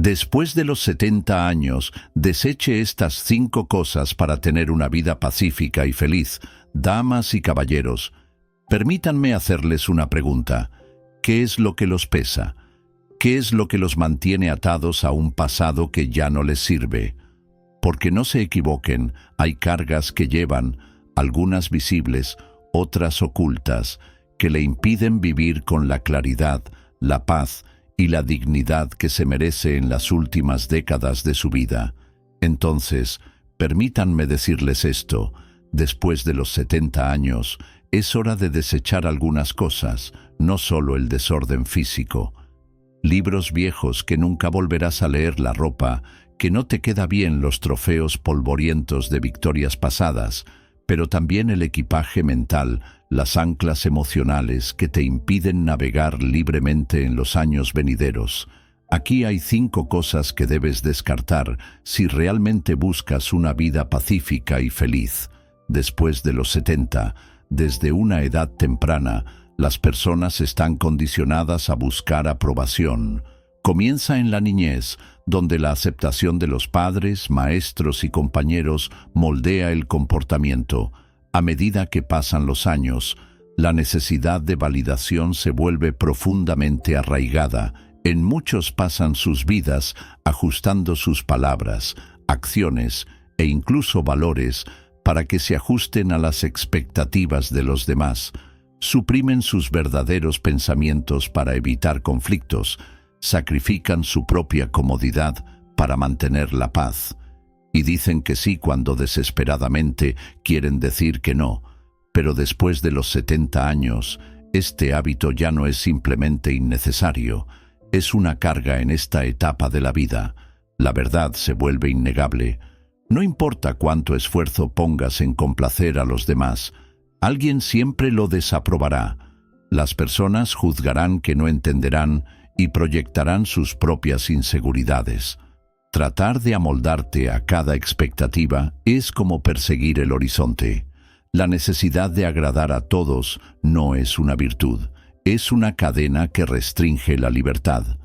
Después de los 70 años, deseche estas 5 cosas para tener una vida pacífica y feliz. Damas y caballeros, permítanme hacerles una pregunta. ¿Qué es lo que los pesa? ¿Qué es lo que los mantiene atados a un pasado que ya no les sirve? Porque no se equivoquen, hay cargas que llevan, algunas visibles, otras ocultas, que le impiden vivir con la claridad, la paz y la dignidad que se merece en las últimas décadas de su vida. Entonces, permítanme decirles esto: después de los 70 años, es hora de desechar algunas cosas, no solo el desorden físico. Libros viejos que nunca volverás a leer, la ropa que no te queda bien, los trofeos polvorientos de victorias pasadas, pero también el equipaje mental, las anclas emocionales que te impiden navegar libremente en los años venideros. Aquí hay 5 cosas que debes descartar si realmente buscas una vida pacífica y feliz. Después de los 70, desde una edad temprana, las personas están condicionadas a buscar aprobación. Comienza en la niñez, donde la aceptación de los padres, maestros y compañeros moldea el comportamiento. A medida que pasan los años, la necesidad de validación se vuelve profundamente arraigada. En muchos pasan sus vidas ajustando sus palabras, acciones e incluso valores para que se ajusten a las expectativas de los demás. Suprimen sus verdaderos pensamientos para evitar conflictos, sacrifican su propia comodidad para mantener la paz, y dicen que sí cuando desesperadamente quieren decir que no. Pero después de los 70 años, este hábito ya no es simplemente innecesario, es una carga en esta etapa de la vida. La verdad se vuelve innegable. No importa cuánto esfuerzo pongas en complacer a los demás, alguien siempre lo desaprobará. Las personas juzgarán que no entenderán y proyectarán sus propias inseguridades. Tratar de amoldarte a cada expectativa es como perseguir el horizonte. La necesidad de agradar a todos no es una virtud, es una cadena que restringe la libertad.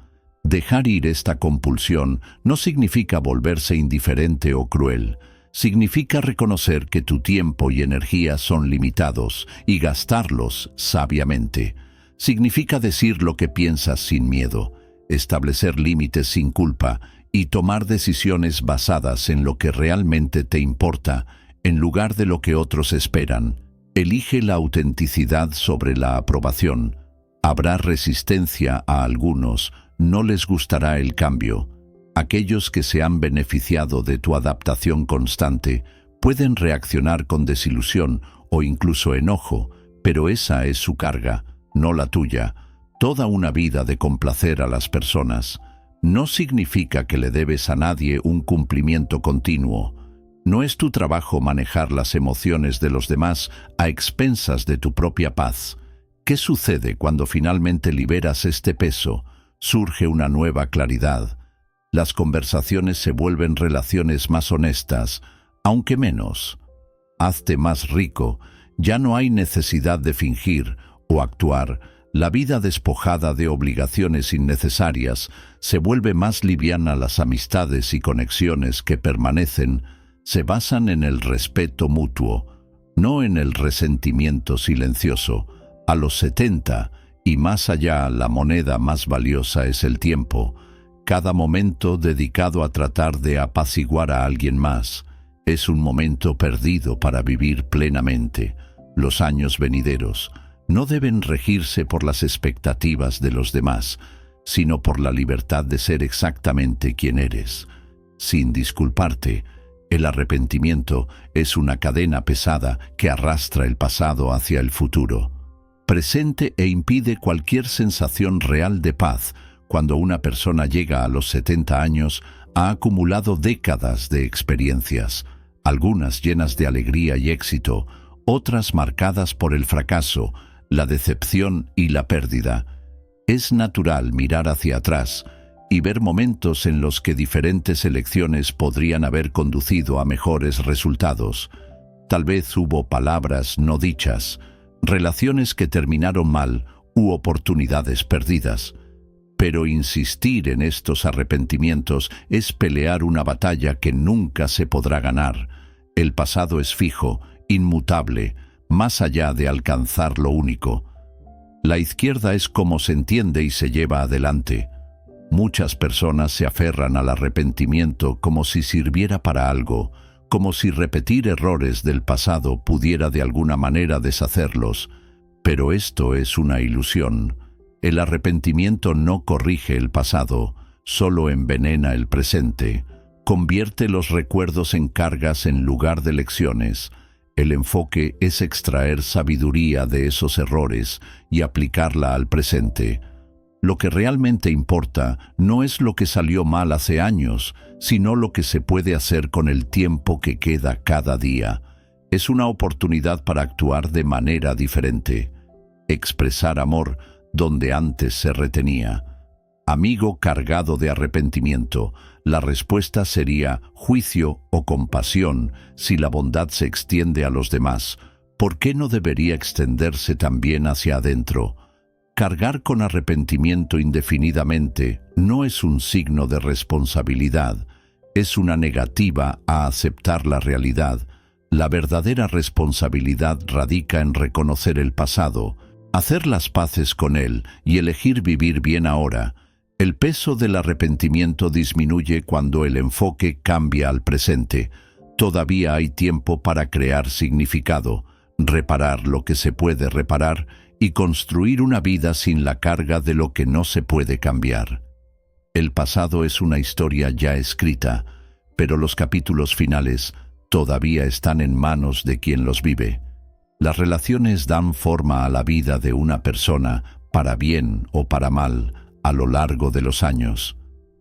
Dejar ir esta compulsión no significa volverse indiferente o cruel. Significa reconocer que tu tiempo y energía son limitados y gastarlos sabiamente. Significa decir lo que piensas sin miedo, establecer límites sin culpa y tomar decisiones basadas en lo que realmente te importa, en lugar de lo que otros esperan. Elige la autenticidad sobre la aprobación. Habrá resistencia a algunos, no les gustará el cambio. Aquellos que se han beneficiado de tu adaptación constante pueden reaccionar con desilusión o incluso enojo, pero esa es su carga, no la tuya. Toda una vida de complacer a las personas no significa que le debes a nadie un cumplimiento continuo. No es tu trabajo manejar las emociones de los demás a expensas de tu propia paz. ¿Qué sucede cuando finalmente liberas este peso? Surge una nueva claridad. Las conversaciones se vuelven relaciones más honestas, aunque menos. Hazte más rico. Ya no hay necesidad de fingir o actuar. La vida despojada de obligaciones innecesarias se vuelve más liviana. Las amistades y conexiones que permanecen se basan en el respeto mutuo, no en el resentimiento silencioso. A los 70 y más allá, la moneda más valiosa es el tiempo. Cada momento dedicado a tratar de apaciguar a alguien más es un momento perdido para vivir plenamente. Los años venideros no deben regirse por las expectativas de los demás, sino por la libertad de ser exactamente quien eres, sin disculparte. El arrepentimiento es una cadena pesada que arrastra el pasado hacia el futuro presente e impide cualquier sensación real de paz. Cuando una persona llega a los 70 años, ha acumulado décadas de experiencias, algunas llenas de alegría y éxito, otras marcadas por el fracaso, la decepción y la pérdida. Es natural mirar hacia atrás y ver momentos en los que diferentes elecciones podrían haber conducido a mejores resultados. Tal vez hubo palabras no dichas, relaciones que terminaron mal u oportunidades perdidas. Pero insistir en estos arrepentimientos es pelear una batalla que nunca se podrá ganar. El pasado es fijo, inmutable, más allá de alcanzar lo único. La izquierda es como se entiende y se lleva adelante. Muchas personas se aferran al arrepentimiento como si sirviera para algo, como si repetir errores del pasado pudiera de alguna manera deshacerlos. Pero esto es una ilusión. El arrepentimiento no corrige el pasado, solo envenena el presente. Convierte los recuerdos en cargas en lugar de lecciones. El enfoque es extraer sabiduría de esos errores y aplicarla al presente. Lo que realmente importa no es lo que salió mal hace años, sino lo que se puede hacer con el tiempo que queda cada día. Es una oportunidad para actuar de manera diferente. Expresar amor donde antes se retenía. Amigo cargado de arrepentimiento, la respuesta sería juicio o compasión si la bondad se extiende a los demás. ¿Por qué no debería extenderse también hacia adentro? Cargar con arrepentimiento indefinidamente no es un signo de responsabilidad, es una negativa a aceptar la realidad. La verdadera responsabilidad radica en reconocer el pasado, hacer las paces con él y elegir vivir bien ahora. El peso del arrepentimiento disminuye cuando el enfoque cambia al presente. Todavía hay tiempo para crear significado, reparar lo que se puede reparar y construir una vida sin la carga de lo que no se puede cambiar. El pasado es una historia ya escrita, pero los capítulos finales todavía están en manos de quien los vive. Las relaciones dan forma a la vida de una persona, para bien o para mal, a lo largo de los años.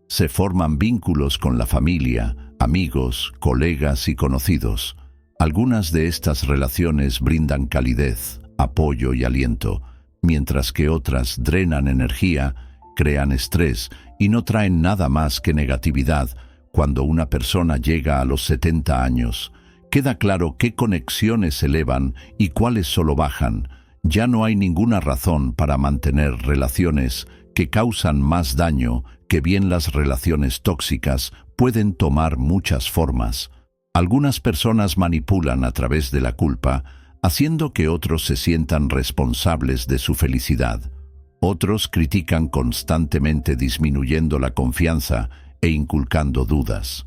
Se forman vínculos con la familia, amigos, colegas y conocidos. Algunas de estas relaciones brindan calidez, apoyo y aliento, mientras que otras drenan energía, crean estrés y no traen nada más que negatividad. Cuando una persona llega a los 70 años, queda claro qué conexiones se elevan y cuáles solo bajan. Ya no hay ninguna razón para mantener relaciones que causan más daño que bien. Las relaciones tóxicas pueden tomar muchas formas. Algunas personas manipulan a través de la culpa, haciendo que otros se sientan responsables de su felicidad. Otros critican constantemente, disminuyendo la confianza e inculcando dudas.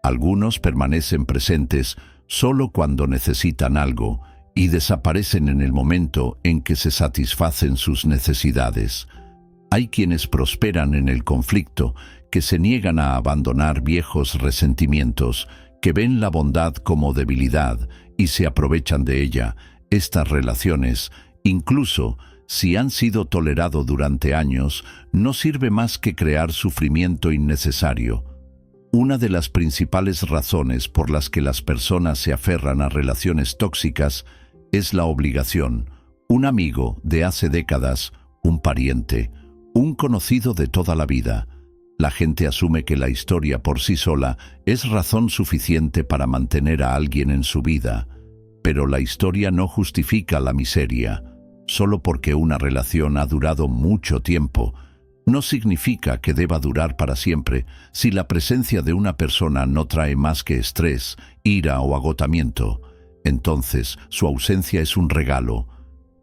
Algunos permanecen presentes solo cuando necesitan algo y desaparecen en el momento en que se satisfacen sus necesidades. Hay quienes prosperan en el conflicto, que se niegan a abandonar viejos resentimientos, que ven la bondad como debilidad y se aprovechan de ella. Estas relaciones, incluso si han sido toleradas durante años, no sirve más que crear sufrimiento innecesario. Una de las principales razones por las que las personas se aferran a relaciones tóxicas es la obligación. Un amigo de hace décadas, un pariente, un conocido de toda la vida. La gente asume que la historia por sí sola es razón suficiente para mantener a alguien en su vida, pero la historia no justifica la miseria. Solo porque una relación ha durado mucho tiempo, no significa que deba durar para siempre. Si la presencia de una persona no trae más que estrés, ira o agotamiento, entonces su ausencia es un regalo.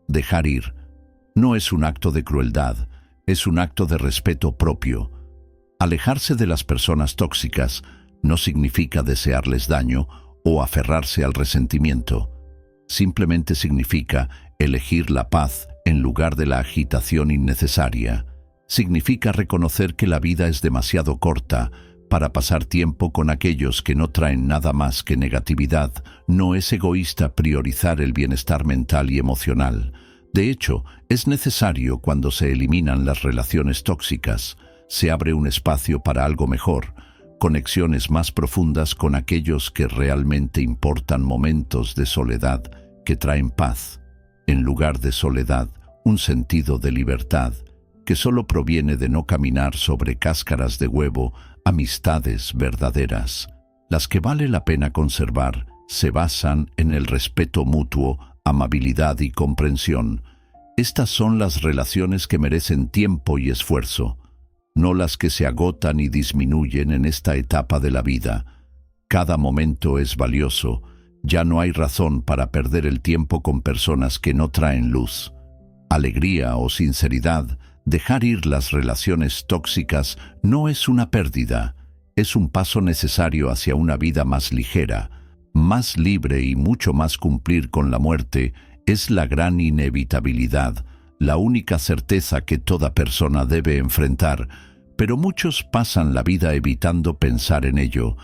Dejar ir no es un acto de crueldad, es un acto de respeto propio. Alejarse de las personas tóxicas no significa desearles daño o aferrarse al resentimiento. Simplemente significa elegir la paz en lugar de la agitación innecesaria. Significa reconocer que la vida es demasiado corta para pasar tiempo con aquellos que no traen nada más que negatividad. No es egoísta priorizar el bienestar mental y emocional. De hecho, es necesario cuando se eliminan las relaciones tóxicas. Se abre un espacio para algo mejor, conexiones más profundas con aquellos que realmente importan, momentos de soledad que traen paz. En lugar de soledad, un sentido de libertad, que solo proviene de no caminar sobre cáscaras de huevo. Amistades verdaderas, las que vale la pena conservar, se basan en el respeto mutuo, amabilidad y comprensión. Estas son las relaciones que merecen tiempo y esfuerzo. no las que se agotan y disminuyen en esta etapa de la vida. Cada momento es valioso. Ya no hay razón para perder el tiempo con personas que no traen luz, alegría o sinceridad. Dejar ir las relaciones tóxicas no es una pérdida, es un paso necesario hacia una vida más ligera, más libre y mucho más. Cumplir con la muerte es la gran inevitabilidad, la única certeza que toda persona debe enfrentar, pero muchos pasan la vida evitando pensar en ello,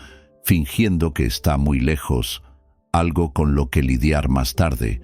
fingiendo que está muy lejos, algo con lo que lidiar más tarde.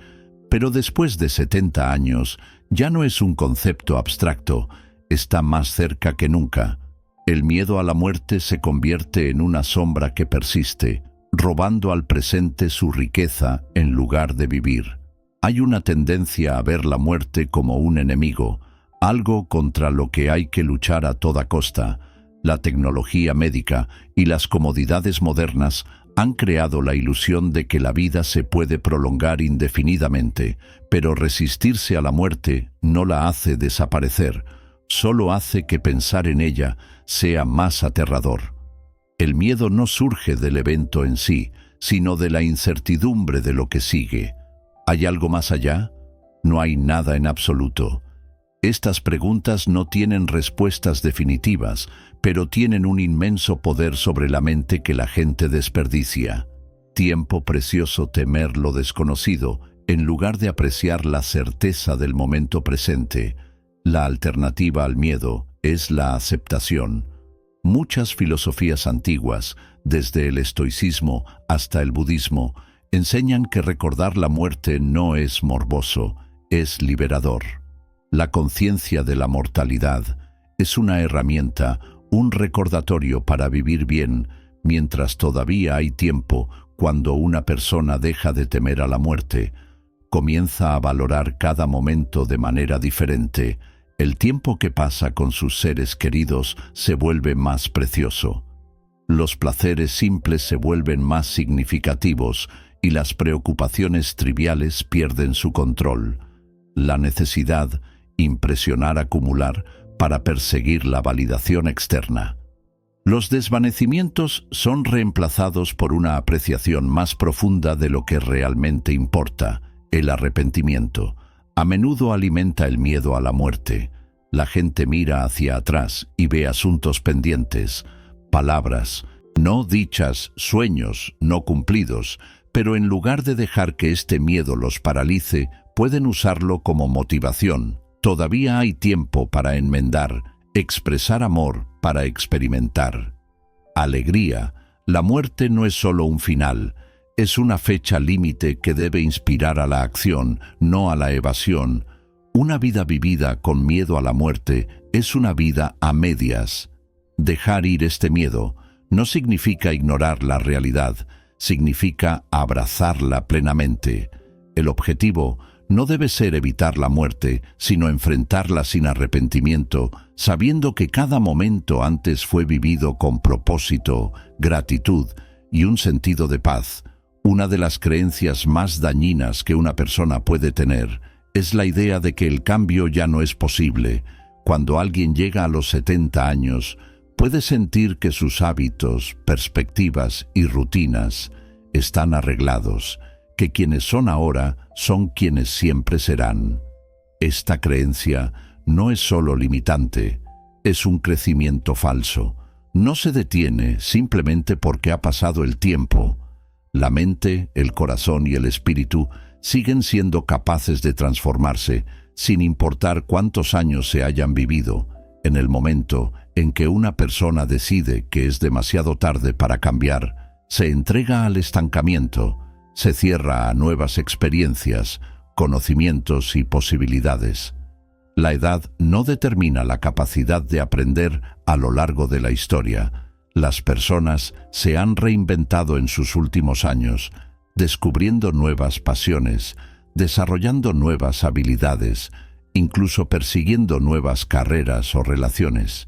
Pero después de 70 años, ya no es un concepto abstracto, está más cerca que nunca. El miedo a la muerte se convierte en una sombra que persiste, robando al presente su riqueza en lugar de vivir. Hay una tendencia a ver la muerte como un enemigo, algo contra lo que hay que luchar a toda costa. La tecnología médica y las comodidades modernas han creado la ilusión de que la vida se puede prolongar indefinidamente, pero resistirse a la muerte no la hace desaparecer, solo hace que pensar en ella sea más aterrador. El miedo no surge del evento en sí, sino de la incertidumbre de lo que sigue. ¿Hay algo más allá? No hay nada en absoluto. Estas preguntas no tienen respuestas definitivas, pero tienen un inmenso poder sobre la mente que la gente desperdicia. Tiempo precioso temer lo desconocido, en lugar de apreciar la certeza del momento presente. La alternativa al miedo es la aceptación. Muchas filosofías antiguas, desde el estoicismo hasta el budismo, enseñan que recordar la muerte no es morboso, es liberador. La conciencia de la mortalidad es una herramienta, un recordatorio para vivir bien mientras todavía hay tiempo. Cuando una persona deja de temer a la muerte, comienza a valorar cada momento de manera diferente. El tiempo que pasa con sus seres queridos se vuelve más precioso. Los placeres simples se vuelven más significativos y las preocupaciones triviales pierden su control. La necesidad, impresionar, acumular, para perseguir la validación externa. Los desvanecimientos son reemplazados por una apreciación más profunda de lo que realmente importa, el arrepentimiento. A menudo alimenta el miedo a la muerte. La gente mira hacia atrás y ve asuntos pendientes, palabras no dichas, sueños no cumplidos, pero en lugar de dejar que este miedo los paralice, pueden usarlo como motivación. Todavía hay tiempo para enmendar, expresar amor, para experimentar alegría. La muerte no es solo un final, es una fecha límite que debe inspirar a la acción, no a la evasión. Una vida vivida con miedo a la muerte es una vida a medias. Dejar ir este miedo no significa ignorar la realidad, significa abrazarla plenamente. El objetivo no debe ser evitar la muerte, sino enfrentarla sin arrepentimiento, sabiendo que cada momento antes fue vivido con propósito, gratitud y un sentido de paz. Una de las creencias más dañinas que una persona puede tener es la idea de que el cambio ya no es posible. Cuando alguien llega a los 70 años, puede sentir que sus hábitos, perspectivas y rutinas están arreglados, que quienes son ahora son quienes siempre serán. Esta creencia no es solo limitante, es un crecimiento falso. No se detiene simplemente porque ha pasado el tiempo. La mente, el corazón y el espíritu siguen siendo capaces de transformarse, sin importar cuántos años se hayan vivido. En el momento en que una persona decide que es demasiado tarde para cambiar, se entrega al estancamiento, se cierra a nuevas experiencias, conocimientos y posibilidades. La edad no determina la capacidad de aprender a lo largo de la historia. Las personas se han reinventado en sus últimos años, descubriendo nuevas pasiones, desarrollando nuevas habilidades, incluso persiguiendo nuevas carreras o relaciones.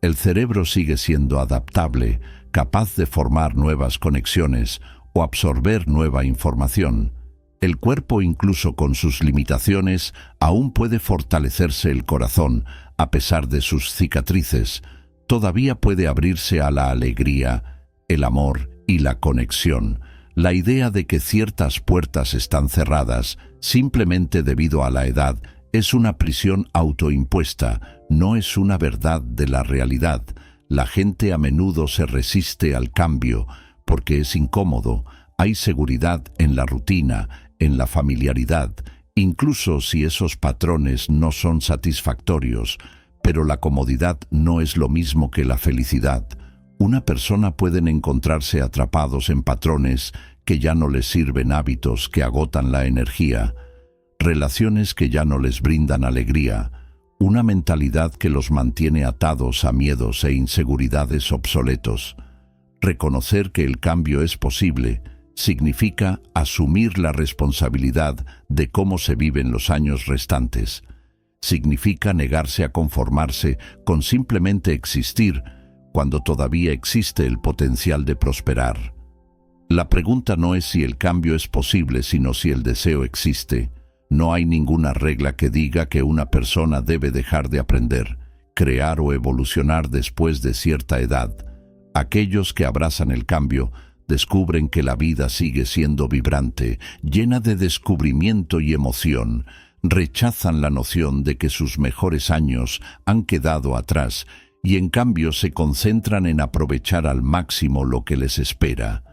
El cerebro sigue siendo adaptable, capaz de formar nuevas conexiones o absorber nueva información. El cuerpo, incluso con sus limitaciones, aún puede fortalecerse. El corazón, a pesar de sus cicatrices, todavía puede abrirse a la alegría, el amor y la conexión. La idea de que ciertas puertas están cerradas simplemente debido a la edad es una prisión autoimpuesta, no es una verdad de la realidad. La gente a menudo se resiste al cambio porque es incómodo. Hay seguridad en la rutina, en la familiaridad, incluso si esos patrones no son satisfactorios, pero la comodidad no es lo mismo que la felicidad. Una persona puede encontrarse atrapados en patrones que ya no les sirven, hábitos que agotan la energía, relaciones que ya no les brindan alegría, una mentalidad que los mantiene atados a miedos e inseguridades obsoletos. Reconocer que el cambio es posible significa asumir la responsabilidad de cómo se viven los años restantes. Significa negarse a conformarse con simplemente existir cuando todavía existe el potencial de prosperar. La pregunta no es si el cambio es posible, sino si el deseo existe. No hay ninguna regla que diga que una persona debe dejar de aprender, crear o evolucionar después de cierta edad. Aquellos que abrazan el cambio descubren que la vida sigue siendo vibrante, llena de descubrimiento y emoción. Rechazan la noción de que sus mejores años han quedado atrás y en cambio se concentran en aprovechar al máximo lo que les espera.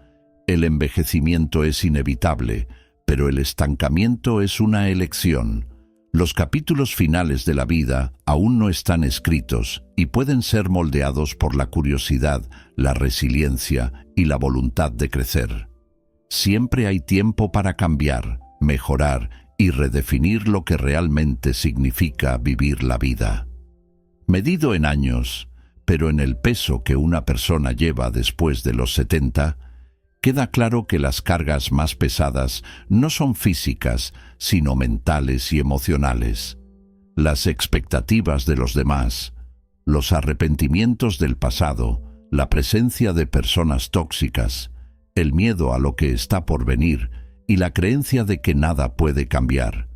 El envejecimiento es inevitable, pero el estancamiento es una elección. Los capítulos finales de la vida aún no están escritos y pueden ser moldeados por la curiosidad, la resiliencia y la voluntad de crecer. Siempre hay tiempo para cambiar, mejorar y redefinir lo que realmente significa vivir la vida. Medido en años, pero en el peso que una persona lleva después de los 70, queda claro que las cargas más pesadas no son físicas, sino mentales y emocionales. Las expectativas de los demás, los arrepentimientos del pasado, la presencia de personas tóxicas, el miedo a lo que está por venir y la creencia de que nada puede cambiar.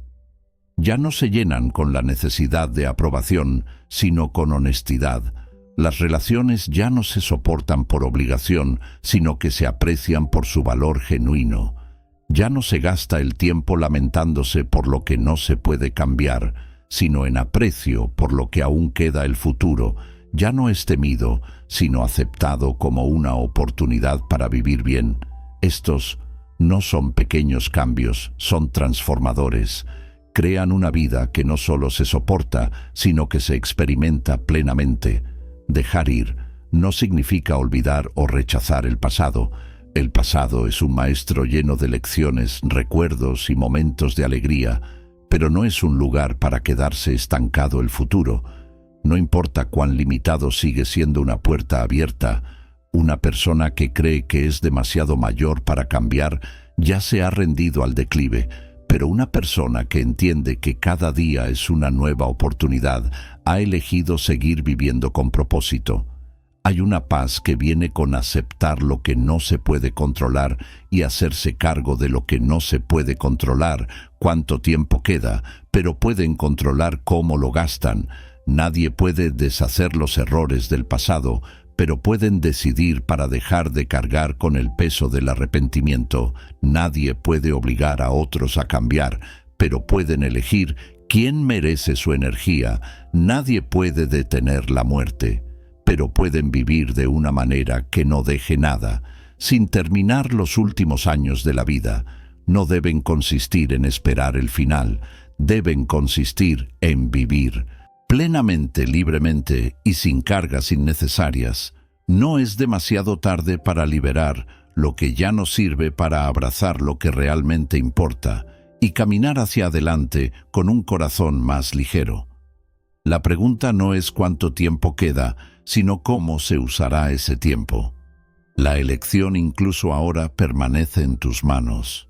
Ya no se llenan con la necesidad de aprobación, sino con honestidad. Las relaciones ya no se soportan por obligación, sino que se aprecian por su valor genuino. Ya no se gasta el tiempo lamentándose por lo que no se puede cambiar, sino en aprecio por lo que aún queda el futuro. Ya no es temido, sino aceptado como una oportunidad para vivir bien. Estos no son pequeños cambios, son transformadores. Crean una vida que no solo se soporta, sino que se experimenta plenamente. Dejar ir no significa olvidar o rechazar el pasado. El pasado es un maestro lleno de lecciones, recuerdos y momentos de alegría, pero no es un lugar para quedarse estancado el futuro. No importa cuán limitado sigue siendo una puerta abierta, una persona que cree que es demasiado mayor para cambiar ya se ha rendido al declive, pero una persona que entiende que cada día es una nueva oportunidad ha elegido seguir viviendo con propósito. Hay una paz que viene con aceptar lo que no se puede controlar y hacerse cargo de lo que no se puede controlar, cuánto tiempo queda, pero pueden controlar cómo lo gastan. Nadie puede deshacer los errores del pasado, pero pueden decidir para dejar de cargar con el peso del arrepentimiento. Nadie puede obligar a otros a cambiar, pero pueden elegir quién merece su energía. Nadie puede detener la muerte, pero pueden vivir de una manera que no deje nada. Sin terminar los últimos años de la vida, no deben consistir en esperar el final, deben consistir en vivir plenamente, libremente y sin cargas innecesarias. No es demasiado tarde para liberar lo que ya no sirve, para abrazar lo que realmente importa y caminar hacia adelante con un corazón más ligero. La pregunta no es cuánto tiempo queda, sino cómo se usará ese tiempo. La elección incluso ahora permanece en tus manos.